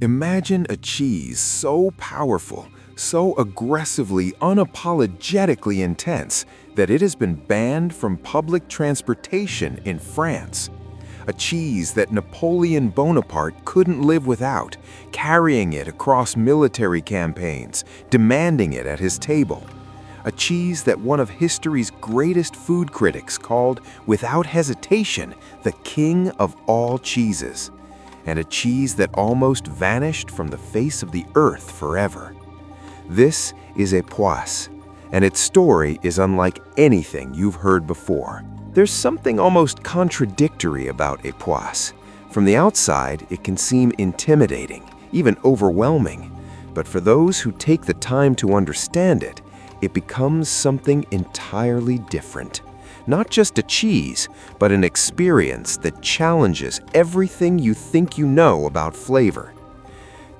Imagine a cheese so powerful, so aggressively, unapologetically intense that it has been banned from public transportation in France. A cheese that Napoleon Bonaparte couldn't live without, carrying it across military campaigns, demanding it at his table. A cheese that one of history's greatest food critics called, without hesitation, the king of all cheeses. And a cheese that almost vanished from the face of the earth forever. This is Époisses, and its story is unlike anything you've heard before. There's something almost contradictory about Époisses. From the outside, it can seem intimidating, even overwhelming. But for those who take the time to understand it, it becomes something entirely different. Not just a cheese, but an experience that challenges everything you think you know about flavor.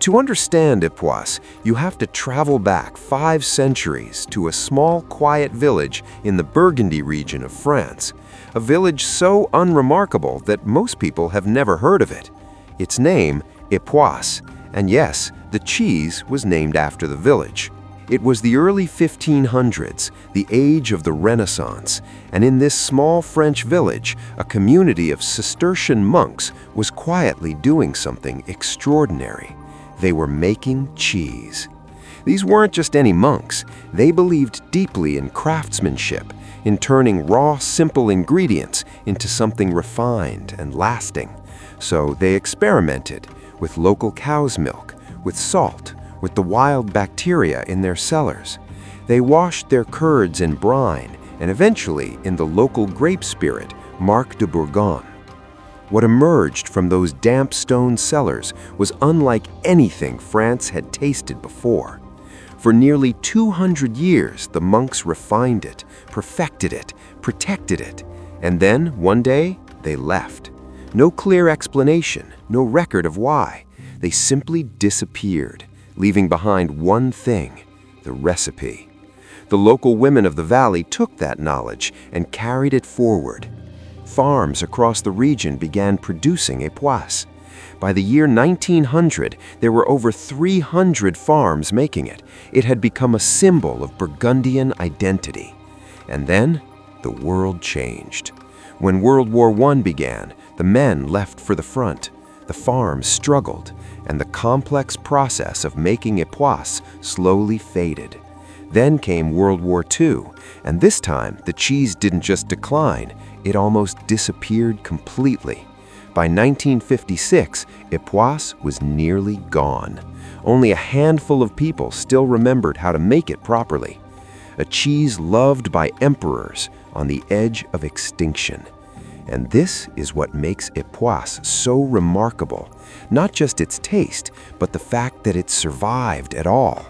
To understand Époisses, you have to travel back 5 centuries to a small, quiet village in the Burgundy region of France. A village so unremarkable that most people have never heard of it. Its name, Époisses, and yes, the cheese was named after the village. It was the early 1500s, the age of the Renaissance, and in this small French village, a community of Cistercian monks was quietly doing something extraordinary. They were making cheese. These weren't just any monks. They believed deeply in craftsmanship, in turning raw, simple ingredients into something refined and lasting. So they experimented with local cow's milk, with salt, with the wild bacteria in their cellars. They washed their curds in brine and eventually in the local grape spirit, Marc de Bourgogne. What emerged from those damp stone cellars was unlike anything France had tasted before. For nearly 200 years, the monks refined it, perfected it, protected it, and then, one day, they left. No clear explanation, no record of why. They simply disappeared, leaving behind one thing, the recipe. The local women of the valley took that knowledge and carried it forward. Farms across the region began producing Époisses. By the year 1900, there were over 300 farms making it. It had become a symbol of Burgundian identity. And then, the world changed. When World War I began, the men left for the front. The farms struggled, and the complex process of making Époisses slowly faded. Then came World War II, and this time the cheese didn't just decline, it almost disappeared completely. By 1956, Époisses was nearly gone. Only a handful of people still remembered how to make it properly. A cheese loved by emperors on the edge of extinction. And this is what makes Époisses so remarkable. Not just its taste, but the fact that it survived at all.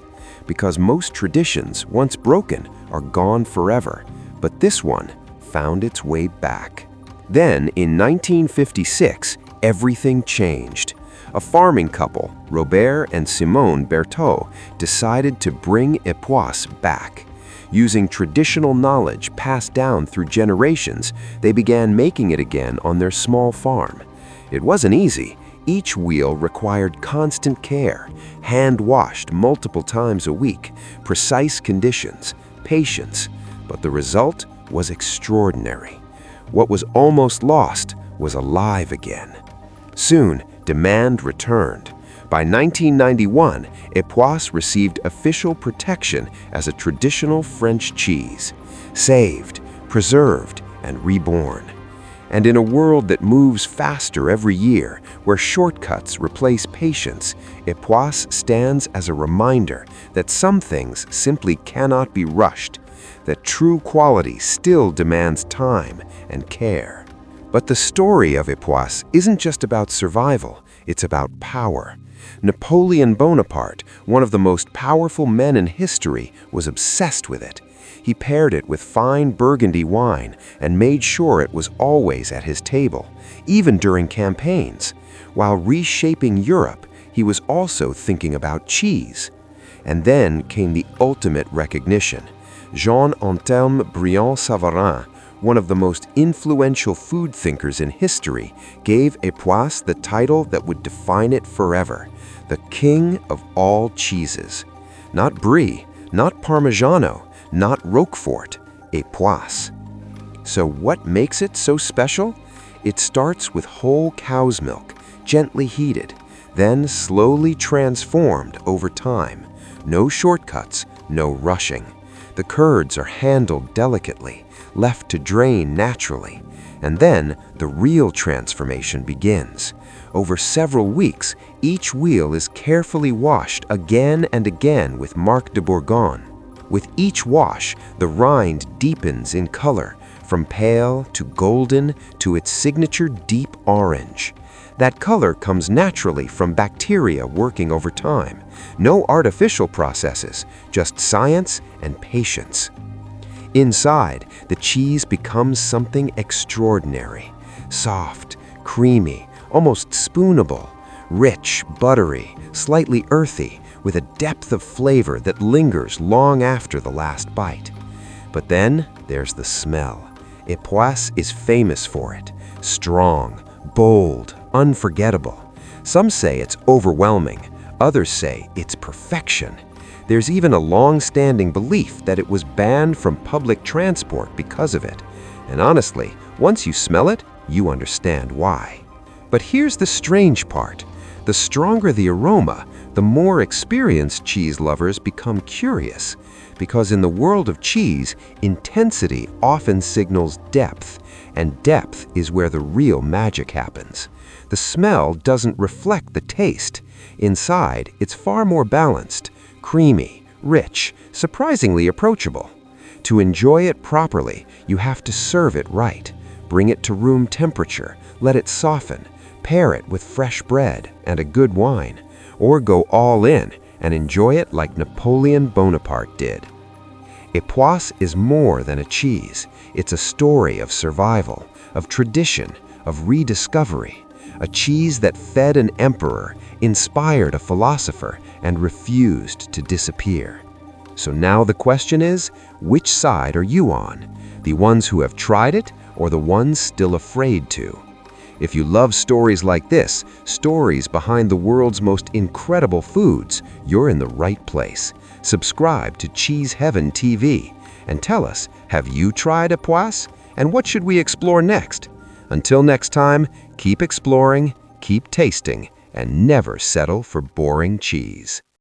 Because most traditions, once broken, are gone forever. But this one found its way back. Then, in 1956, everything changed. A farming couple, Robert and Simone Berthaud, decided to bring Époisses back. Using traditional knowledge passed down through generations, they began making it again on their small farm. It wasn't easy. Each wheel required constant care, hand-washed multiple times a week, precise conditions, patience, but the result was extraordinary. What was almost lost was alive again. Soon, demand returned. By 1991, Époisses received official protection as a traditional French cheese, saved, preserved, and reborn. And in a world that moves faster every year, where shortcuts replace patience, Époisses stands as a reminder that some things simply cannot be rushed, that true quality still demands time and care. But the story of Époisses isn't just about survival, it's about power. Napoleon Bonaparte, one of the most powerful men in history, was obsessed with it. He paired it with fine Burgundy wine and made sure it was always at his table, even during campaigns. While reshaping Europe, he was also thinking about cheese. And then came the ultimate recognition. Jean-Antelme Briand-Savarin, one of the most influential food thinkers in history, gave Époisses the title that would define it forever, the king of all cheeses. Not brie, not Parmigiano, not Roquefort, Époisses. So what makes it so special? It starts with whole cow's milk, gently heated, then slowly transformed over time. No shortcuts, no rushing. The curds are handled delicately, left to drain naturally, and then the real transformation begins. Over several weeks, each wheel is carefully washed again and again with Marc de Bourgogne. With each wash, the rind deepens in color, from pale to golden to its signature deep orange. That color comes naturally from bacteria working over time. No artificial processes, just science and patience. Inside, the cheese becomes something extraordinary. Soft, creamy, almost spoonable, rich, buttery, slightly earthy, with a depth of flavor that lingers long after the last bite. But then there's the smell. Époisses is famous for it. Strong, bold, unforgettable. Some say it's overwhelming. Others say it's perfection. There's even a long-standing belief that it was banned from public transport because of it. And honestly, once you smell it, you understand why. But here's the strange part. The stronger the aroma, the more experienced cheese lovers become curious. Because in the world of cheese, intensity often signals depth, and depth is where the real magic happens. The smell doesn't reflect the taste. Inside, it's far more balanced, creamy, rich, surprisingly approachable. To enjoy it properly, you have to serve it right. Bring it to room temperature, let it soften, pair it with fresh bread and a good wine, or go all in and enjoy it like Napoleon Bonaparte did. Époisses is more than a cheese. It's a story of survival, of tradition, of rediscovery. A cheese that fed an emperor, inspired a philosopher, and refused to disappear. So now the question is, which side are you on? The ones who have tried it, or the ones still afraid to? If you love stories like this, stories behind the world's most incredible foods, you're in the right place. Subscribe to Cheese Heaven TV and tell us, have you tried Époisses? And what should we explore next? Until next time, keep exploring, keep tasting, and never settle for boring cheese.